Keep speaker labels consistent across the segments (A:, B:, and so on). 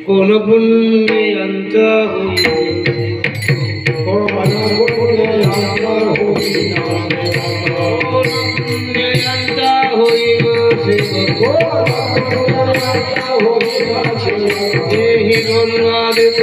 A: কোন পুণ্যান্ত হইব দেহি গঙ্গাদিক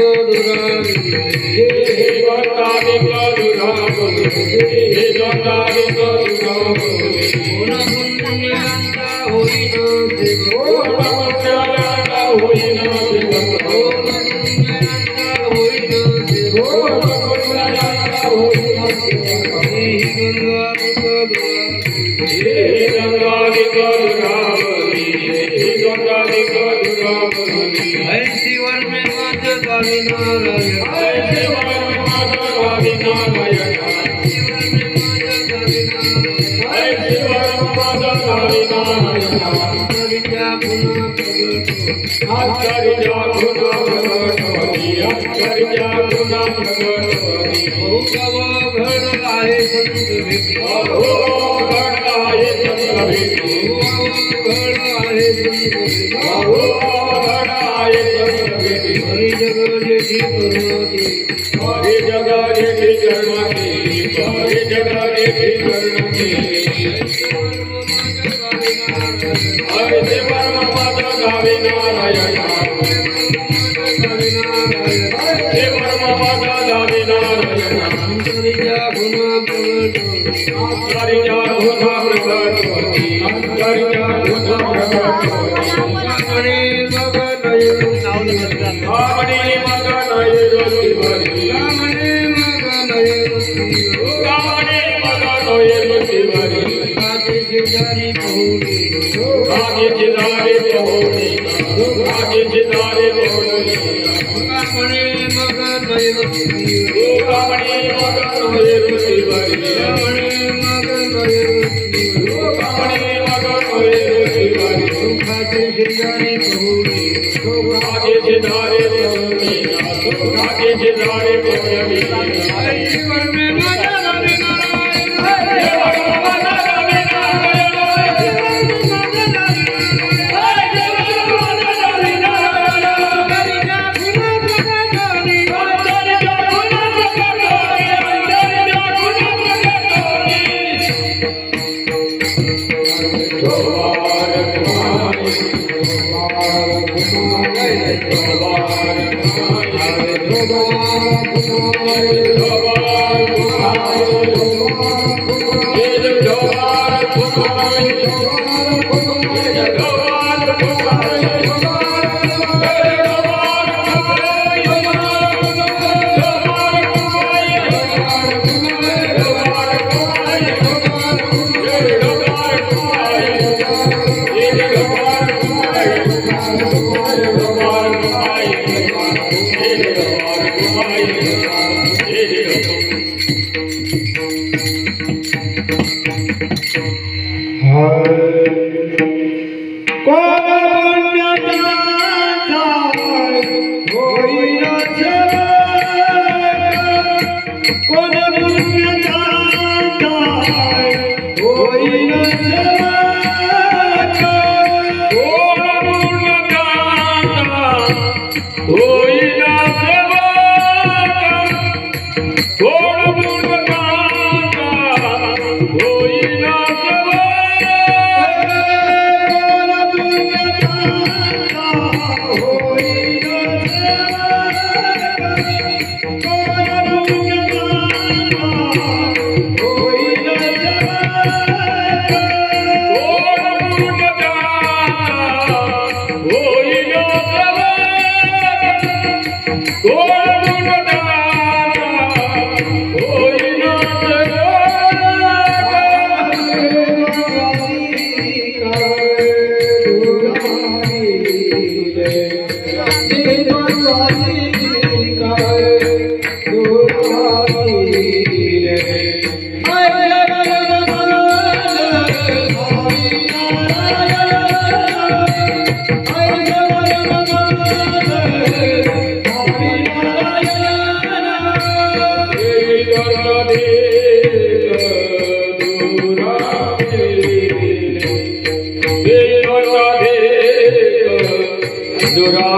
B: Dura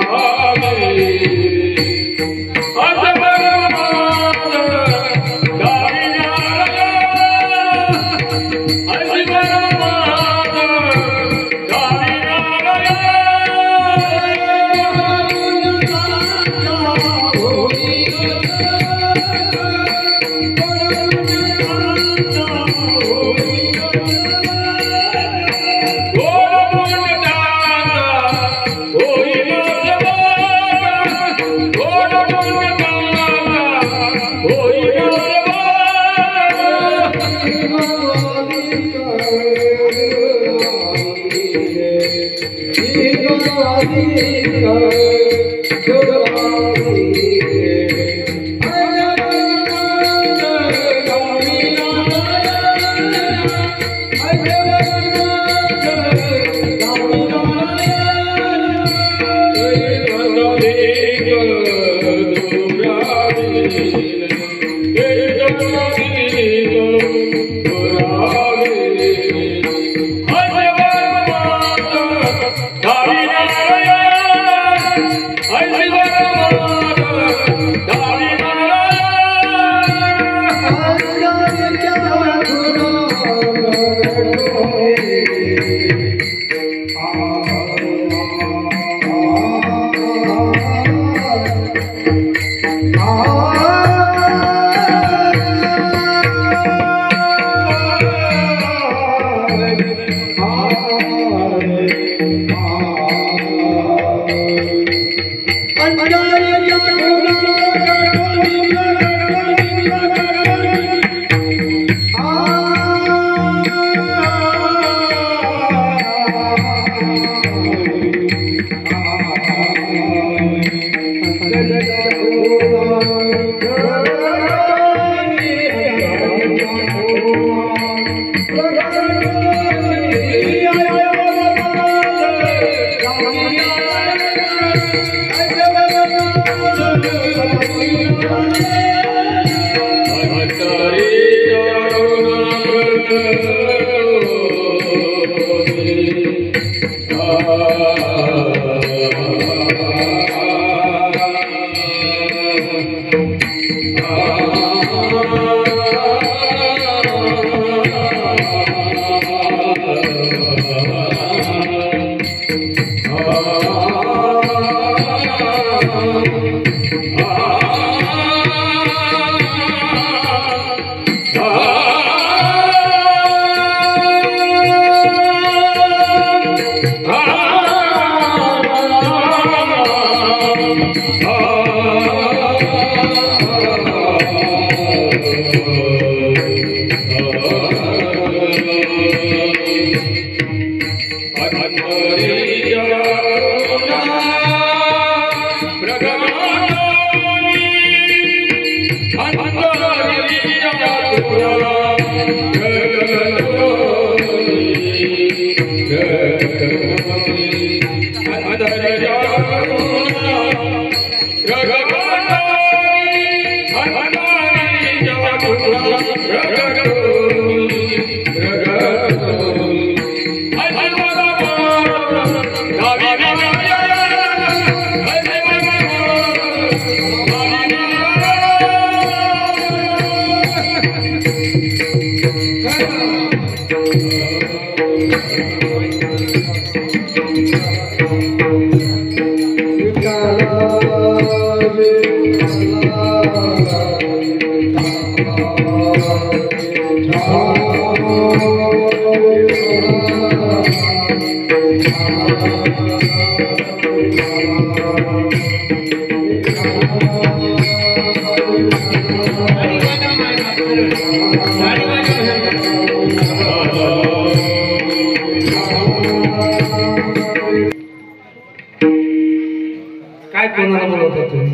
A: काय कोणाला बोलत होते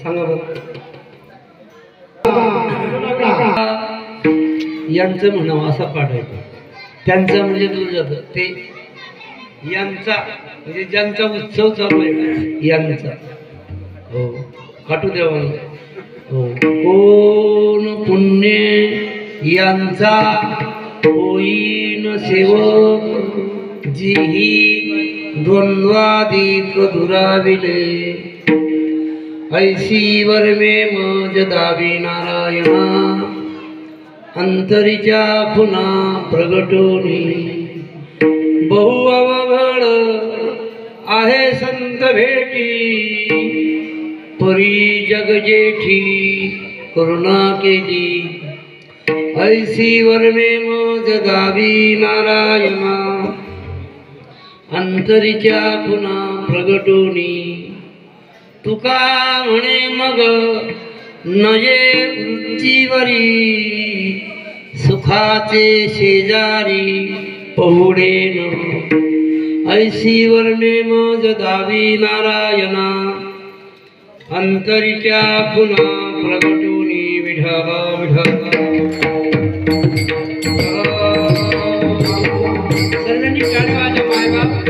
A: सांगा बरं. यांचं म्हणावं असा पाठ आहे. त्यांचं म्हणजे दूर जातं ते यांचा म्हणजे ज्यांचा उत्सव चालू आहे यांचा. हो काटू द्यावा. हो कोण पुण्य यांचा होईन सेवक जी ही द्वंद्वादिक दुराविले ऐसी वर्मे मज दावी नारायणा अंतरीच्या पुन्हा प्रगटोनी बहु अवघड आहे संत भेटी परी जग जेठी करुणा केली ऐसी वर्मे मज दावी नारायणा अंतरीच्या पुन्हा प्रगटोनी तुका म्हणे मग नये उंचीवरी सुखाचे शेजारी पहुडे न ऐसी वर्णे मज दावी नारायणा अंतरीच्या पुन्हा प्रगटोनी विठाला विठाला सर्वांनी काढवाच्या मायबाप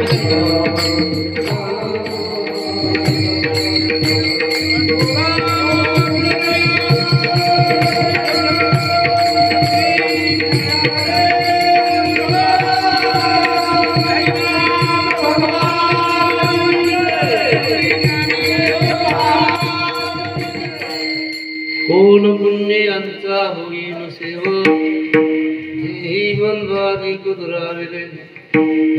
A: कोण पुण्य यांचा होईन सेवक जीवनवादिक दुराविले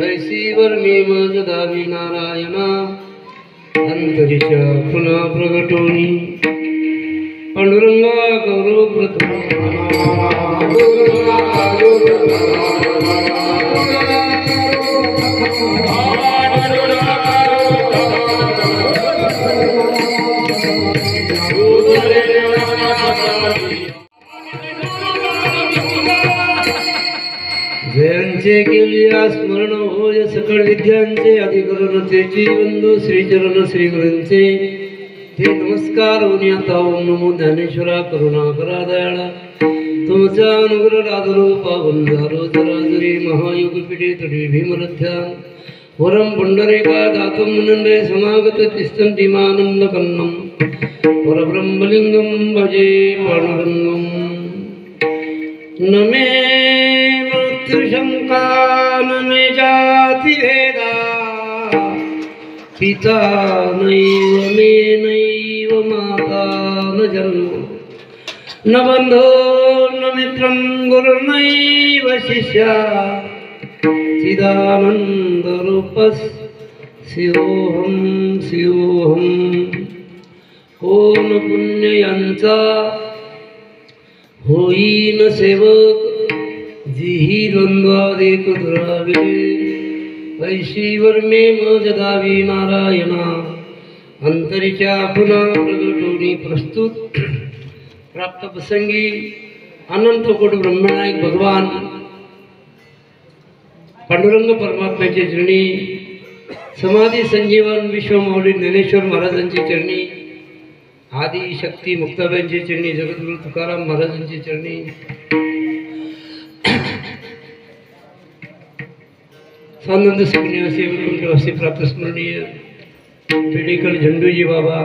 A: ऐसी वर्मी मज दावी नारायणा अंतरीच्या पुन्हा प्रगटोनी पांडुरंगा गौरव प्रथम जयांचे केलिया स्मरण होय सकळ विद्यांचे अधिकरण तेची बंधू श्रीचरण श्री गुरूंचे ते नमस्कार होऊन आता ओम नमो ज्ञानेश्वरा करुणा करा दयाळा तुमचा अनुग्रह राजरूपा बंधारो जराजरी महायोग पिढे तडी भीमरथ्यान वरम पुंडरेका दातम मुनंदे समागत तिष्ठन्तिमानंद कन्नम परब्रह्मलिंगम भजे पांडुरंगम नमे मृत्युशंका नमे जाति भेदा पिता नैव मे नैव माता न जन्म न बंधो न मित्रं गुरुर्नैव शिष्या चिदानंद रूपस शिवोहम शिवोहम कोण पुण्य यांचा होईन सेवक जीही द्वंद्वादिक दुराविले ऐशी वर्मे मज दावी नारायणा अंतरीच्या पुन्हा प्रगटोनी प्रस्तुत प्राप्त प्रसंगी अनंत कोटी ब्रह्मनायक भगवान पांडुरंग परमात्म्याचे चरणी समाधी संजीवन विश्वमौली ज्ञानेश्वर महाराजांचे चरणी आदि शक्ती मुक्ताबाईंचे चरणी जगद्गुरु तुकाराम महाराजांचे चरणी स्वानंद सुखनिवासी वैकुंठवासी प्राप्त स्मरणीय पेडेकर झंडूजी बाबा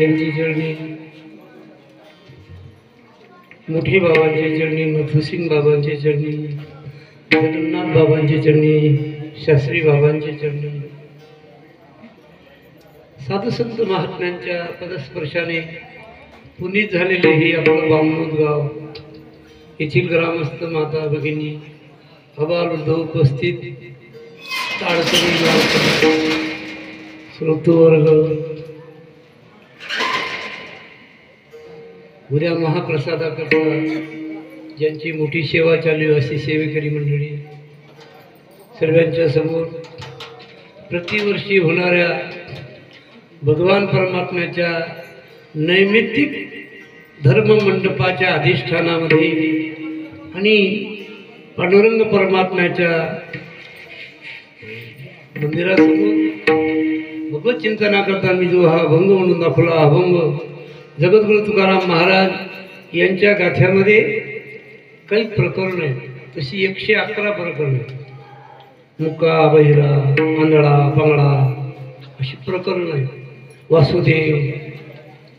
A: यांची चरणी मोठी बाबांचे चरणी मधुसिंग बाबांचे चरणी जगन्नाथ बाबांचे चरणी शास्त्री बाबांचे चरणी साधू संत महात्म्यांच्या पदस्पर्शाने पुनीत झालेले हे आपलं बामणोद गाव येथील ग्रामस्थ माता भगिनी अबालवृद्ध उपस्थित ताडसरी श्रोतृवर्ग उद्या महाप्रसादाकरता ज्यांची मोठी सेवा चालू अशी सेवेकरी मंडळी सर्वांच्या समोर प्रतिवर्षी होणाऱ्या भगवान परमात्म्याच्या नैमित्तिक धर्म मंडपाच्या अधिष्ठानामध्ये आणि पांडुरंग परमात्म्याच्या मंदिरासमोर भगवत चिंतनाकरता मी जो हा अभंग म्हणून दाखवला अभंग जगद्गुरु तुकाराम महाराज यांच्या गाथ्यामध्ये काही प्रकरण आहेत तशी 111 प्रकरण आहेत मुका बहिरा आंधळा पांगळा अशी प्रकरण आहेत वासुदेव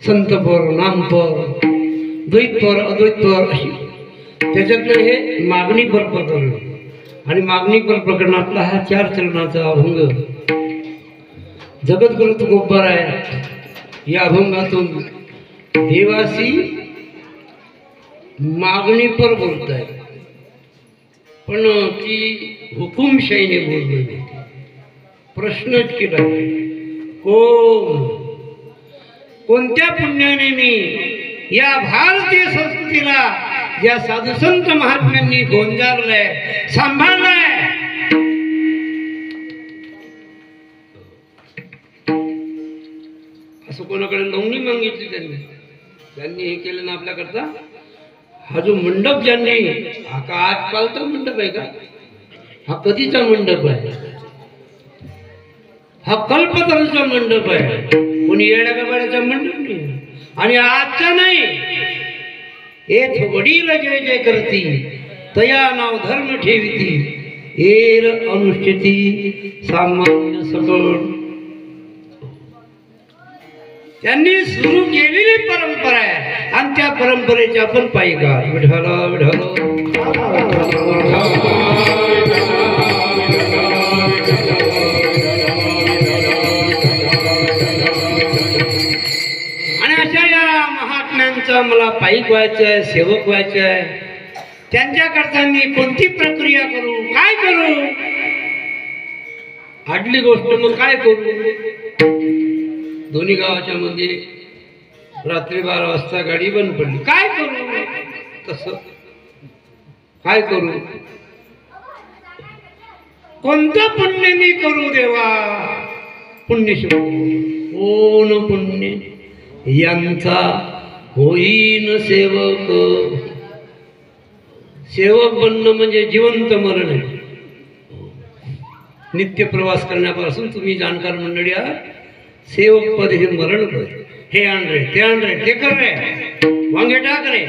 A: संतपर नामपर द्वैतपर अद्वैतपर अशी त्याच्यातलं हे मागणीपर प्रकरण आणि मागणीपर प्रकरणातला हा 4 चरणाचा अभंग जगद्गुरु तुकोबाराय या अभंगातून देवासी मागणी पर बोलताय, पण ती हुकुमशाहीने बोललेली. प्रश्नच केला, कोणत्या पुण्याने मी या भारतीय संस्कृतीला या साधुसंत महात्म्यांनी गोंजारलंय, सांभाळलंय. असं कोणाकडे नोंदणी मागितली त्यांनी हे केलं ना आपल्याकरता. हा जो मंडप ज्यांनी, हा का आजकालचा मंडप आहे का? हा कधीचा मंडप आहे? हा कल्पतरूचा मंडप आहे. कोणी येड्या गबाड्याचा मंडप नाही. आणि आजचा नाही. येथ वडील जय जय करती, तया नाव धर्म ठेविती, एर अनुष्ठिती सामान्य सकळ. त्यांनी सुरू केलेली परंपरा आहे आणि त्या परंपरेचे आपण पायिका. विठ्ठल विठ्ठल. आणि अशा या महात्म्यांचा मला पायिक व्हायचं आहे, सेवक व्हायचं आहे. त्यांच्याकरता मी कोणती प्रक्रिया करू, काय करू? आडली गोष्ट मग काय करू? दोन्ही गावाच्या मध्ये रात्री 12 वाजता गाडी बंद पडली. काय करू? तसं काय करू? कोणतं पुण्य मी करू देवा? पुण्य कोण पुण्य यांचा होईन सेवक. सेवक बनणं म्हणजे जिवंत मरण आहे. नित्य प्रवास करण्यापासून तुम्ही जाणकार मंडळी आहात. सेवक पद हे मरण कर. हे आण रे, ते आण रे, ते कर रे, वांगे टाक रे,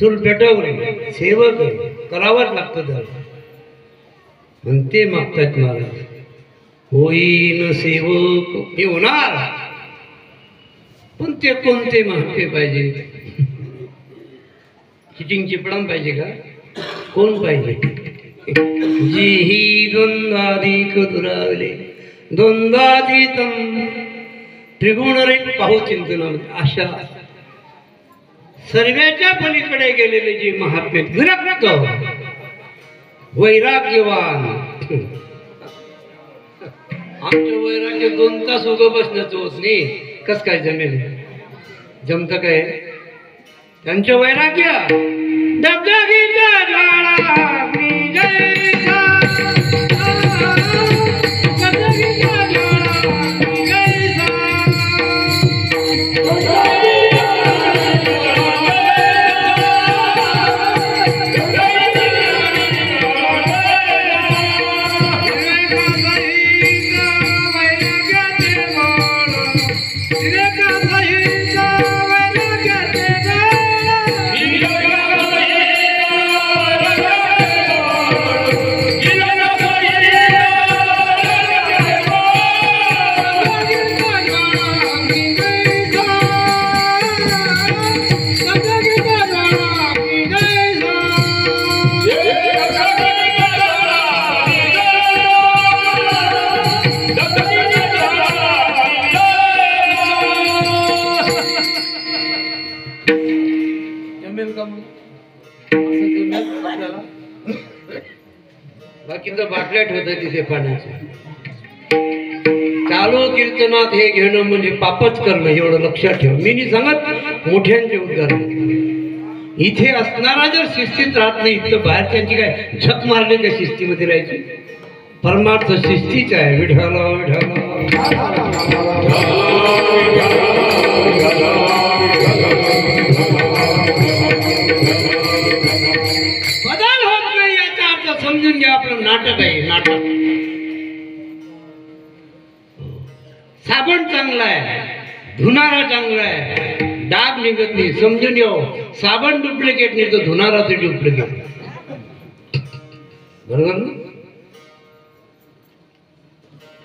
A: चूल पेटव रे. सेवक करावंच लागतं त्याला. आणि ते मागतात महाराज, होईन सेवक. हे होणार, पण ते कोणते महात्मे पाहिजे? चिटिंग चिपडाम पाहिजे का? कोण पाहिजे? जी ही द्वंद्वाधिक दुरावले, द्वंद्वातीतम त्रिगुण रे पाहू चिंतन. अशा सर्वांच्या पलीकडे गेलेले जे महात्मे, विरक्त वैराग्यवान. आमचं वैराग्य 2 तास उभं बसण्याचं होत नाही. कस काय जमेल? जमतं काय? त्यांचं वैराग्य दगदगीच्या ज्वाळा बाकीचं बाटल्या ठेवतात तिथे पाण्याचं. चालू कीर्तनात हे घेणं म्हणजे पापच करणं, एवढं लक्षात ठेव. मी नाही सांगत मोठ्यांचे उद्गार. इथे असणारा जर शिस्तीत राहत नाही तर बाहेरच्यांची काय झक मारली त्या शिस्तीमध्ये राहायची. परमार्थ शिस्तीच आहे. विठ्ठल विठ्ठल. बदल होत नाही याचा अर्थ समजून घ्या. आपलं नाटक आहे, नाटक. साबण चांगला आहे, धुणारा चांगला आहे, डाग निघत नाही. समजून येऊ. साबण डुप्लिकेट नाही तर धुणारा ते डुप्लिकेट. बरोबर ना?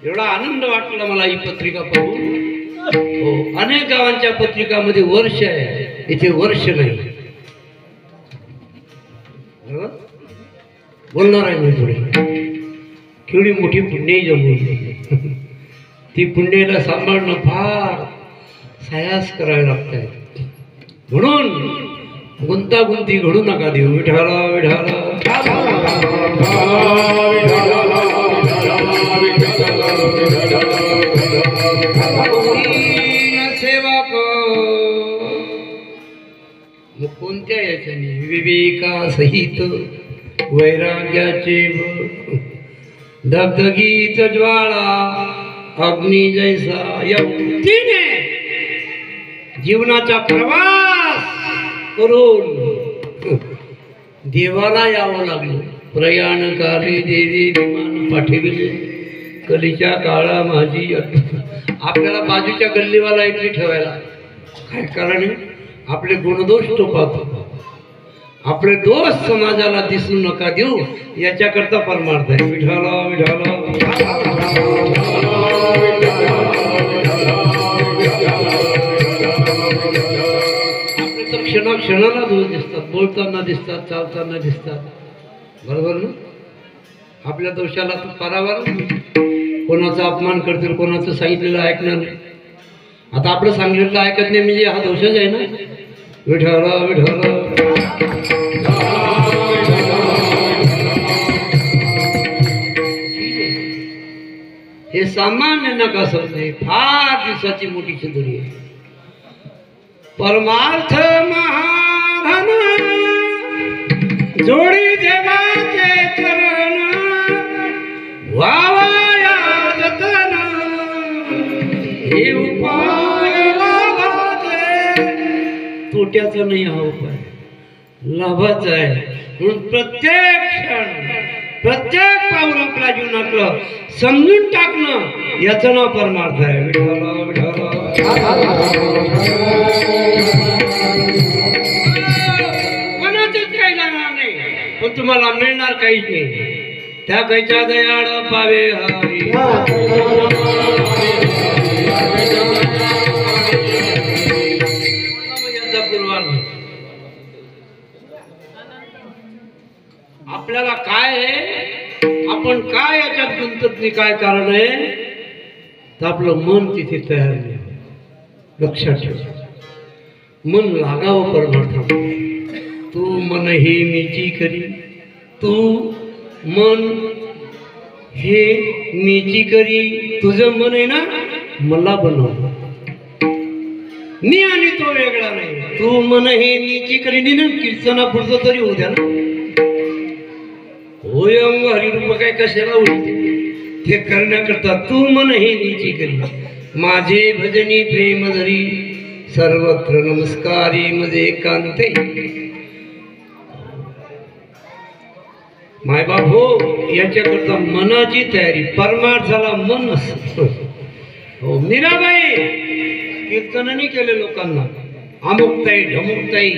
A: एवढा आनंद वाटला मला ही पत्रिका पाहून. हो, अनेक गावांच्या पत्रिकामध्ये वर्ष आहे, इथे वर्ष नाही. बोलणार आहे मी थोडी. केवढी मोठी पुण्य जमवली. ती पुण्याला सांभाळणं फार सायास करावे लागतात. म्हणून गुंतागुंती घडू नका देऊ. विठाला विठाला सेवा मग कोणत्या याच्याने विवेका सहित वैराग्याचे धगधगीत ज्वाळा अग्नी जैसा युक्तीने जीवनाचा प्रवास करून देवाला यावं लागलं. प्रयाण काली देवी विमान पाठविले कलीच्या काळा माझी. आपल्याला बाजूच्या गल्लीवाला इकडे ठेवायला काय कारण आहे? आपले गुणदोष तो पाहतो. आपले दोष समाजाला दिसू नका देऊ याच्याकरता परमार्थ आहे. विठाला विठाला आपले तर क्षणाला दोष दिसतात. बोलताना दिसतात, चालताना दिसतात. बरोबर ना? आपल्या दोषाला तर परावर कोणाचा अपमान करतील, कोणाचं सांगितलेलं ऐकणार नाही. आता आपलं सांगितलेलं ऐकत नाही म्हणजे हा दोषच आहे ना. विठाला विठाला हे सामान्य नका समजे. फार दिवसाची मोठी चिंतनी आहे. परमार्थ महाधन जोडी देवाचे चरण वावया जतन हे उपाय लाभाचे. तोट्याचा नाही हा उपाय, लाभाचा आहे. म्हणून प्रत्येक क्षण प्रत्येक पाऊल आपल्या जीवनातलं समजून टाकणं याचं नाव परमार्थ आहे. विठाला विठाला कोणाचंच काही लागणार नाही, पण तुम्हाला मिळणार काहीच नाही. त्या काहीच्या दयाळ पावे हरी आपल्याला काय आहे, आपण काय याच्यात गुंतत नाही, काय कारण आहे तर आपलं मन तिथे तयार नाही. लक्षात ठेव, मन लागावं परमार्थ. तू मन हे मीची करी, तू मन हे मीची करी. तुझं मन आहे ना मला बनव, मी आणि तो वेगळा नाही. तू मन हे मीची करी ना कीर्तना पुढचं तरी होऊ द्या ना. होय हरिरूप काय कशाला उलटे ते करण्याकरता तू मन हे नीची करी. माझे भजनी प्रेम धरी सर्वत्र नमस्कारी मध्ये एकांते. मायबाप हो, याच्याकरता मनाची तयारी. परमार्थाला मन असतं. हो, मीराबाई कीर्तनाने केले लोकांना. अमुकताई ढमुकताई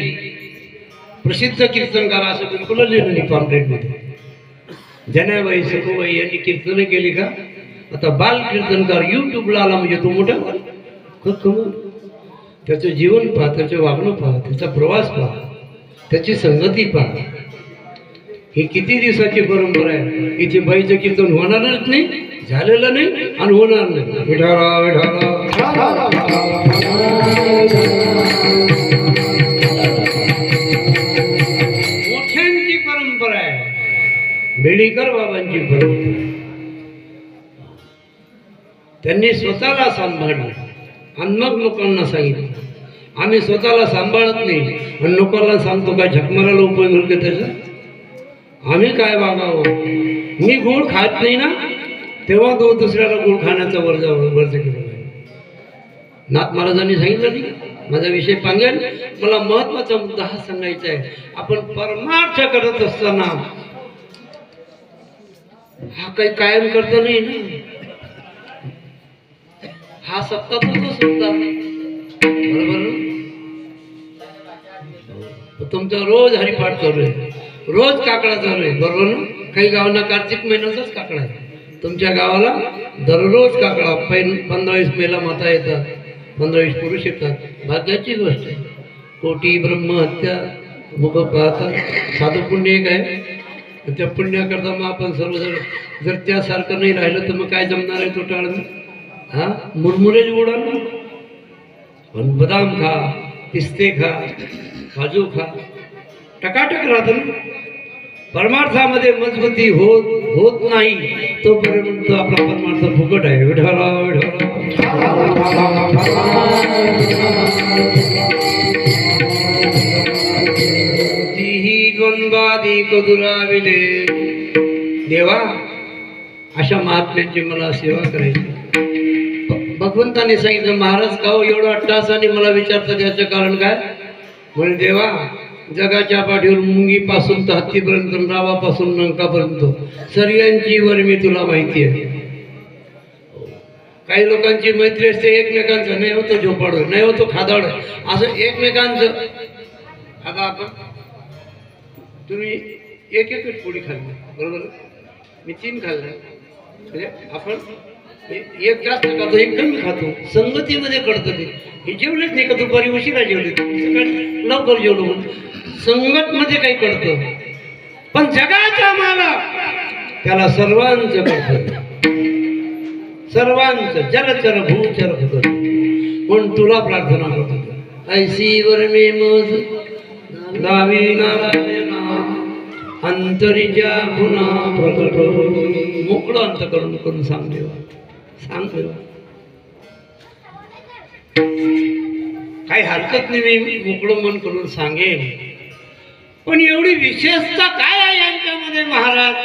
A: प्रसिद्ध कीर्तनकार असं बिलकुल लिहिलं नाही पॉम्पलेट मध्ये. जनाबाई सखूबाई यांनी कीर्तन केली का? आता बाल कीर्तनकार युट्यूबला आला म्हणजे तो मोठा बाल. त्याचं जीवन पहा, त्याचं वागणं पहा, त्याचा प्रवास पहा, त्याची संगती पहा. ही किती दिवसाची परंपरा आहे. इथे बाईचं कीर्तन होणारच नाही, झालेलं नाही आणि होणार नाही. विठाला विठाला मोठ्यांची परंपरा आहे. बेडीकर बाबांची परंपरा. त्यांनी स्वतःला सांभाळलं आणि मग लोकांना सांगितलं. आम्ही स्वतःला सांभाळत नाही आणि लोकांना सांगतो काय झकमाराला उपयोग होईल का त्याचा? आम्ही काय वागावं? मी गोड खात नाही ना, तेव्हा तो दुसऱ्याला गोड खाण्याचा वर्ज केला. नाथ महाराजांनी सांगितलं नाही, माझा विषय पांगेल. मला महत्वाचा मुद्दा हा सांगायचा आहे. आपण परमार्थ करत असताना हा काही कायम करता नाही ना. हा सत्ता तो सत्ता, बरोबर ना? तुमचा रोज हरिपाठ चालू आहे, रोज काकडा चालू आहे, बरोबर ना? काही गावांना कार्तिक महिन्याचाच काकडा आहे. तुमच्या गावाला दररोज काकडा. 15-20 महिला माता येतात, 15-20 पुरुष येतात. भाग्याची गोष्ट आहे. कोटी ब्रह्महत्या मुख पाहतात. साधं पुण्य एक आहे. त्या पुण्याकरता मग आपण सर्वजण जर त्यासारखं नाही राहिलं तर मग काय जमणार आहे? तो टाळणं हा मुरमुरे उडा पण बदाम खा, पिस्ते खा, काजू खा, टकाटक राहत ना. परमार्थामध्ये मजबूती होत नाही तोपर्यंत आपला परमार्थ फुकट आहे. विठ्ठला तीही द्वंद्वादी कदुराविले. देवा अशा महात्म्यांची मला सेवा करायची. भगवंताने सांगितलं महाराज का हो एवढं अट्टासाने मला विचारतात याचं कारण काय. म्हणजे देवा जगाच्या पाठीवर मुंगीपासून तर हत्तीपर्यंत, रावापासून नंकापर्यंत सर्वांची वर्मी तुला माहिती आहे. काही लोकांची मैत्री असते एकमेकांचं, नाही होतो झोपाड, नाही होतो खादाड, असं एकमेकांचं. आता आपण तुम्ही एक एकच पोळी खाल्ली बरोबर, मी 3 खाल्ल्या, म्हणजे आपण एक जास्त खातो एक कमी खातो. संगतीमध्ये कळतं ते. हे जेवलेच नाही का दुपारी उशिरा जेवले, सकाळी लवकर जेवलो म्हणून संगत मध्ये काही कळतं. पण जगाचा मालक त्याला सर्वांचं कळतं, सर्वांचं जलचर भूचर होत. पण तुला प्रार्थना करतो ऐसी वर मे मज दावी नारायणा अंतरिजा पुन्हा प्रकट. मोकळं अंतकरण करून सांग देवा, सांग देवा. काही हरकत नाही, मी मोकळं मन करून सांगेन. पण एवढी विशेषता काय आहे यांच्यामध्ये महाराज.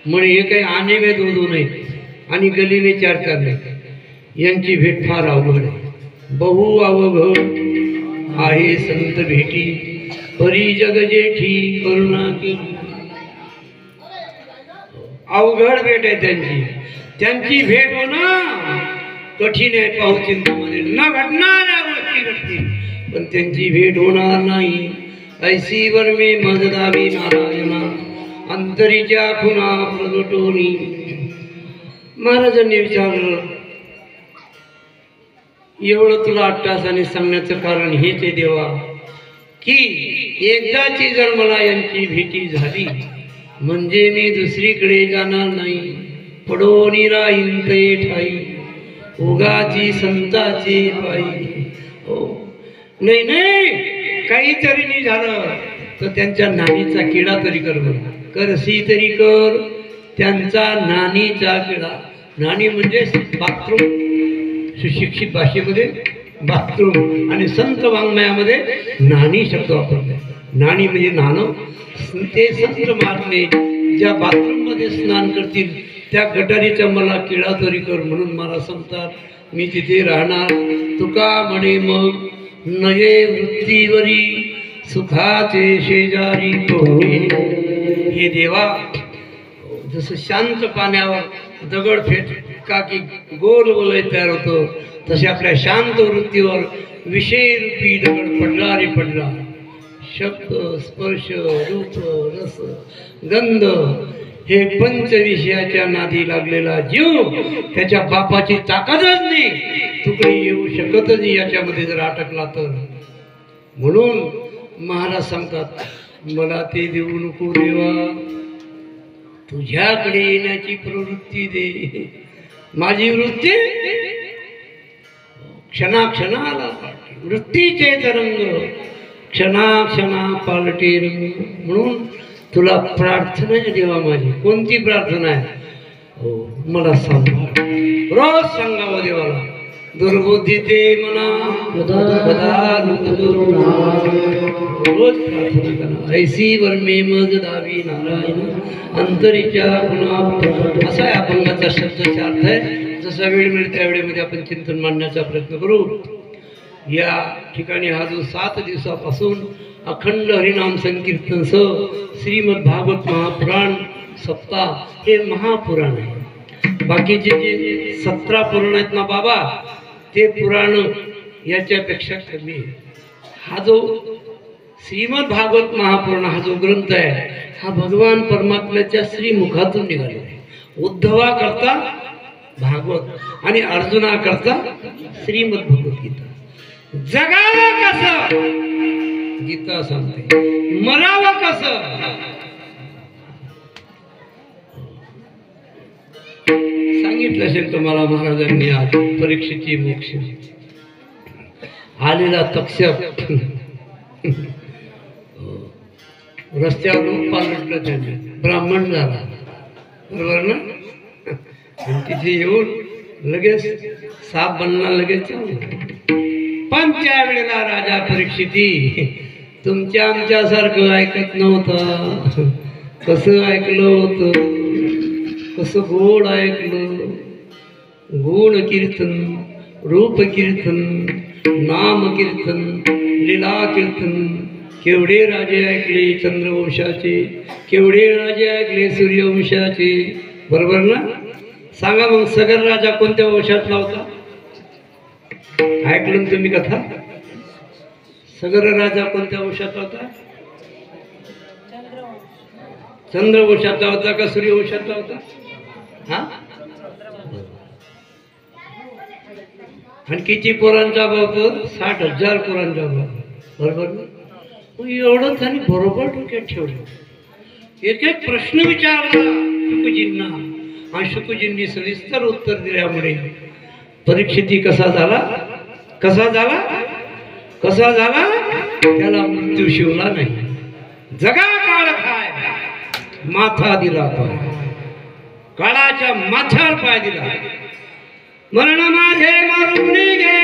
A: म्हणे हे काही आनेवे दोन नाही आणि गलीने 4 नाही. यांची भेट फार अवघड आहे. बहु अवघड आहे संत भेटी, परी जग जेठी करुणा केली. अवघड भेट आहे त्यांची. त्यांची भेट होणं कठीण आहे. पाहू चिंतामध्ये न घडणाऱ्या गोष्टी घडतील, पण त्यांची भेट होणार नाही. ऐसी वर मे मजदावी नारायणा अंतरीच्या खुना प्रगटोनी. महाराजांनी विचारलं एवढं तुला अट्टासाने सांगण्याचं कारण हेच आहे देवा की एकदाची जर मला यांची भेटी झाली म्हणजे मी दुसरीकडे जाणार नाही. पडोनी राहीन ते ठाई उगाची संताची पायी. हो नाही नाही, काहीतरी नाही झालं तर त्यांच्या नानीचा किडा तरी कर म्हणा. करसी तरी कर त्यांचा नानीचा किडा. नानी म्हणजे बाथरूम, सुशिक्षित भाषेमध्ये बाथरूम आणि संत वाङ्मयामध्ये नानी शब्द वापरले. नानी म्हणजे नाणं. ते संत महात्मे ज्या बाथरूम मध्ये स्नान करतील त्या गटारीचा मला किडा तरी कर म्हणून मला सांगतात. मी तिथे राहणार. तुका म्हणे मग नये वृत्तीवरी सुखाचे शेजारी कोणी. हे देवा जसं शांत पाण्यावर दगड फेका की गोल वलय तयार होतं तसे आपल्या शांत वृत्तीवर विषय रूपी दगड पडला रे पडला. शब्द स्पर्श रूप रस गंध हे पंचविषयाच्या नादी लागलेला जीव त्याच्या बापाची ताकदच नाही, तुकडे येऊ शकतच नाही याच्यामध्ये जर अटकला तर. म्हणून महाराज सांगतात मला ते देऊ नको देवा, तुझ्याकडे येण्याची प्रवृत्ती दे. माझी वृत्ती क्षणाक्षणाला वृत्तीचे तरंग क्षणाक्षणा पालटे रंग. म्हणून तुला प्रार्थना आहे देवा माझी. कोणती प्रार्थना आहे. हो मला सांभाळ. रोज सांगावं देवाला. दुर्बुद्धी ते मना रोज प्रार्थना करा. ऐसी वर्मे मज दावी नारायण अंतरीच्या गुणा. असा आहे अभंगाचा शब्दाचा अर्थ आहे. जसा वेळ मिळेल त्या वेळेमध्ये आपण चिंतन मांडण्याचा प्रयत्न करू. या ठिकाणी हा जो 7 दिवसापासून अखंड हरिनाम संकीर्तन श्रीमद भागवत महापुराण सप्ताह हे महापुराण आहे. बाकीचे जे 17 पुराण आहेत ना बाबा ते पुराण याच्यापेक्षा कमी आहे. हा जो श्रीमद भागवत महापुराण हा जो ग्रंथ आहे हा भगवान परमात्म्याच्या श्रीमुखातून निघालेला आहे. उद्धवा करता भागवत आणि अर्जुना करता श्रीमद भगवद्गीता. जगावं कसं गीता सांगते, मरावं कसं. सांगितलं असेल तुम्हाला महाराजांनी आज परीक्षेची मोक्ष आलेला तक्षक रस्त्यावर पालटलं त्याने ब्राह्मण झाला बरोबर ना आणि तिथे येऊन लगेच साप बनला लगेच पण त्यावेळेला राजा परीक्षिती तुमच्या आमच्यासारखं ऐकत नव्हतं कसं ऐकलं होतं कसं गोड ऐकलं गुण कीर्तन रूप कीर्तन नाम कीर्तन लीला कीर्तन केवढे राजे ऐकले चंद्रवंशाचे केवढे राजे ऐकले सूर्यवंशाचे बरोबर ना सांगा मग सगर राजा कोणत्या वंशातला होता ऐकलं तुम्ही कथा सगर राजा कोणत्या वंशातला होता चंद्रवंशातला होता का सूर्यवंशातला होता हा आणि किती पोरांचा बाप 60,000 पोरांचा बाप बरोबर ना एवढं त्यांनी बरोबर डोक्यात ठेवलं एक एक प्रश्न विचारला शुकजींना आणि शुकजींनी सविस्तर उत्तर दिल्यामुळे परीक्षिती कसा झाला त्याला मृत्यू शिवला नाही जगा काळ खाय माथा दिला पाय काळाच्या माथ्यावर पाय दिला मरण माझे मारून गेले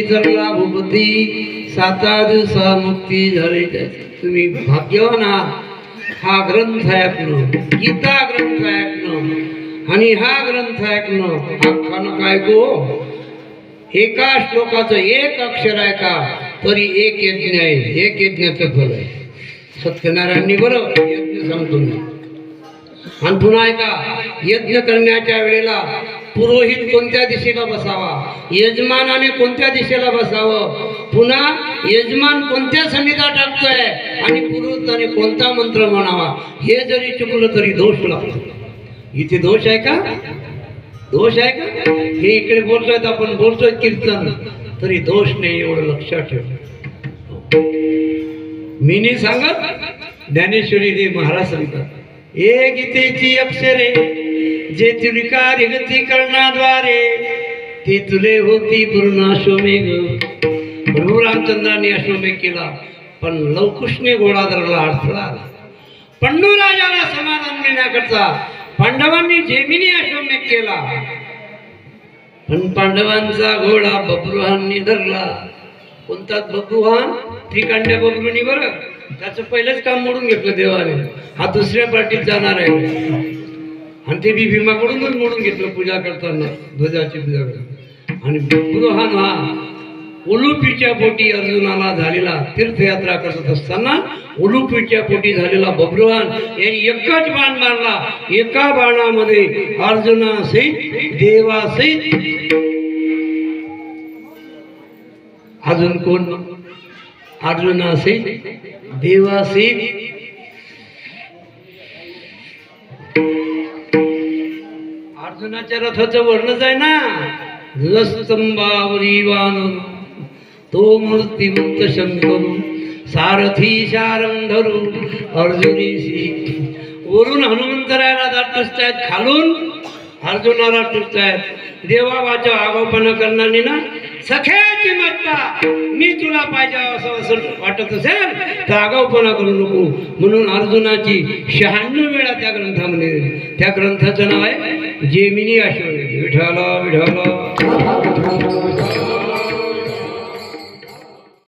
A: धरला भूपती 7 दिवसा मुक्ती झाली तुम्ही भाग्यवान आहात हा ग्रंथ ऐकणं गीता ग्रंथ ऐकणं आणि हा ग्रंथ ऐकणं अख्खानं काय गो एका श्लोकाचं एक अक्षर ऐका तरी एक यज्ञ आहे एक यज्ञाचं फल आहे सत्यनारायणनी बरोबर यज्ञ सांगतो मी आणि पुन्हा ऐका यज्ञ करण्याच्या वेळेला पुरोहित कोणत्या दिशेला बसावा यजमानाने कोणत्या दिशेला बसावं पुन्हा यजमान कोणत्या सन्निधा टाकतोय आणि पुरोहिताने कोणता मंत्र म्हणावा हे जरी चुकलं तरी दोष लागतो इथे दोष आहे का हे इकडे बोलतोय आपण बोलतोय कीर्तन तरी दोष नाही एवढं लक्षात ठेव मी नाही सांगत ज्ञानेश्वरी देव महाराज सांगतात ए गीतेची अक्षरे जे तुली कार्यगती करण्याद्वारे ती तुले होती पूर्ण अश्वमेघ प्रभू रामचंद्रांनी अश्वमेघ केला पण लवकुशने घोडाधरला अडथळा आला पंडू राजाला समाधान मिळण्याकरता पांडवांनी जेमिनी अश्वमेघ केला पण पांडवांचा घोडा बब्रुवांनी धरला कोणता बब्रुवान त्रिकांड्या बब्रुनी बरं त्याचं पहिलंच काम मोडून घेतलं देवाने हा दुसऱ्या पार्टीत जाणार आहे आणि ते बी भीमाकडूनच मोडून घेतलं पूजा करताना ध्वजाची पूजा करताना आणि बब्रुवान हा उलुपीच्या पोटी अर्जुनाला झालेला तीर्थयात्रा करत असताना उलुपीच्या पोटी झालेला बब्रुवान यांनी एकच बाण मारला एका बाणामध्ये अर्जुनासहित देवासहित अजून कोण अर्जुनासहित देवासहित अर्जुनाच्या रथाचं वर्णच आहे ना स्तंभावरीवान तो मूर्तिमंत शंकरू सारथी शारंग धरू अर्जुनीशी वरून हनुमंतरायाला दाटुसतायत खालून अर्जुनाला टुसतायत देवाबाच्या आगोपना करणारी ना सख्याची मत्ता मी तुला पाहिजे असं वाटत असेल तर आगाऊपणा करू नको म्हणून अर्जुनाची 96 वेळा त्या ग्रंथामध्ये त्या ग्रंथाचं नाव आहे जेमिनी अश्वमेध विठ्ठला विठ्ठला